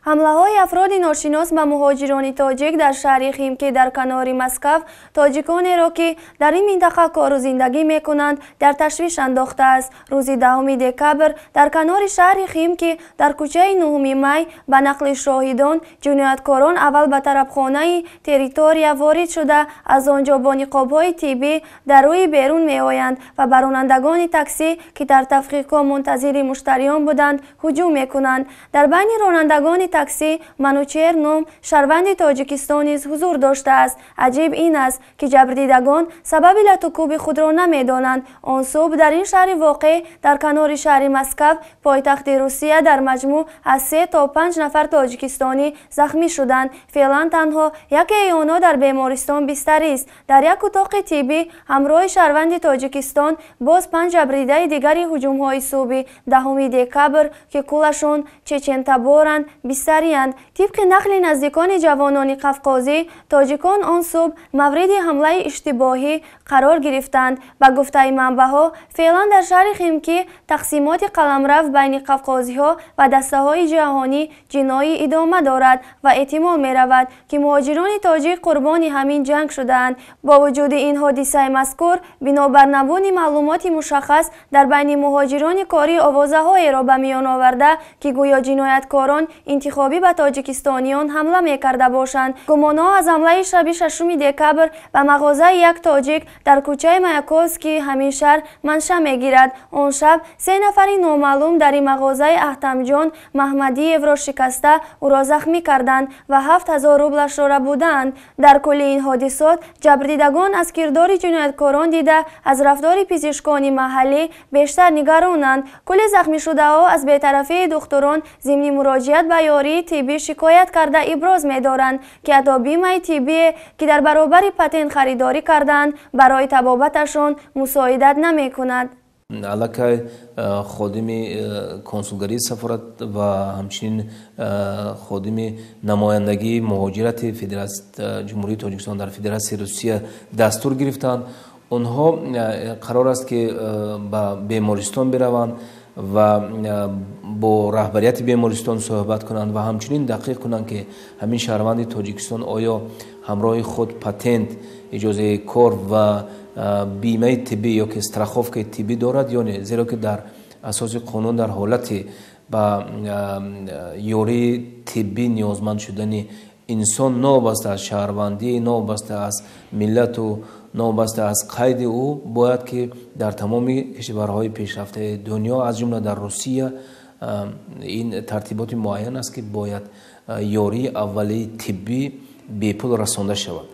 ҳамлаҳои афроди ношинос ба муҳоҷирони тоҷик дар шаҳри химки дар канори Москав тоҷиконеро ки дар ин минтақа кору зиндагӣ мекунанд дар ташвиш андохтааст. Рӯзи 10 декабр дар канори шаҳри химки дар кӯчаи 9 май ба нақли шоҳидон ҷинояткорон аввал ба тарабхонаи территория ворид шуда аз он ҷо бо ниқобҳои тиббӣ дар рӯи берун меоянд ва ба ронандагони таксӣ ки дар тафриқҳо мунтазири муштариён буданд ҳуҷум мекунанд. Дар байни ронандагони таксӣ Манучер ном шаҳрванди Тоҷикистон низ ҳузур доштааст. Аҷиб ин аст ки ҷабрдидагон сабаби латукуби худро намедонанд. Он субҳ дар ин шаҳри воқеъ дар канори шаҳри Москав пойтахти Русия дар маҷмӯъ аз 3 то 5 нафар тоҷикистонӣ захмӣ шуданд. Феълан танҳо якеи онҳо дар бемористон бистарист. Дар як утоқи тиббӣ ҳамроҳи шаҳрванди Тоҷикистон боз 5 ҷабридаи дигари ҳуҷумҳои субҳи 10 декабр ки кулашон чечентаборанд бистариянд. Тибқи нақли наздикони ҷавонони қавқозӣ, тоҷикон он субҳ мавриди ҳамлаи иштибоҳӣ қарор гирифтанд. Ба гуфтаи манбаъҳо, феълан дар шаҳри химки тақсимоти қаламрав байни қавқозиҳо ва дастаҳои ҷаҳонӣ ҷиноӣ идома дорад ва эҳтимол меравад, ки муҳоҷирони тоҷик қурбони ҳамин ҷанг шудаанд. Бо вуҷуди ин ҳодисаи мазкур, бинобар набуди маълумоти мушаххас дар байни муҳоҷирони кори овозаҳоеро ба миён оварда, ки гӯё ҷинояткорон интихобӣ ба тоҷикистониён ҳамла мекарда бошанд. Гумонҳо аз ҳамлаи шаби 6 декабр ба мағозаи як тоҷик дар кӯчаи Маяковскии ҳамин шаҳр манша мегирад. Он шаб 3 нафари номаълум дар ин мағозаи Аҳтамҷон Маҳмадиевро шикаста ӯро захмӣ карданд ва 7000 рублашро рабуданд. Дар кулли ин ҳодисот ҷабрдидагон аз кирдори ҷинояткорон дида аз рафтори пизишкони маҳаллӣ бештар нигаронанд. Кулли захмишудаҳо аз бетарафии духтурон зимни муроҷиат ба ёрии тиббӣ шикоят карда иброз медоранд, ки ҳатто бимаи тиббие ки дар баробари патент харидорӣ кардаанд барои табобаташон мусоидат намекунад. Аллакай ходими консулгарии сафорат ва ҳамчунин ходими намояндагии муҳоҷирати ҷумҳурии Тоҷикистон дар Федератсияи Русия дастур гирифтанд. онҳо қарор аст ки ба бемористон бираванд ва бо раҳбарияти бемористон суҳбат кунанд ва ҳамчунин дақиқ кунанд ки ҳамин шаҳрванди Тоҷикистон оё ҳамроҳи худ патент, иҷозаи кор ва бимаи тиббӣ ё ки страховкаи тиббӣ дорад ё не, зеро ки дар асоси қонун дар ҳолати ба ёрии тиббӣ ниёзманд шудани инсон новобаста аз шаҳрвандӣ, новобаста аз миллату новобаста аз қайди ӯ бояд ки дар тамоми кишварҳои пешрафтаи дунё аз ҷумла дар Русия ин тартиботи муайян аст ки бояд ёрии аввалии тиббӣ бепул расонда шавад.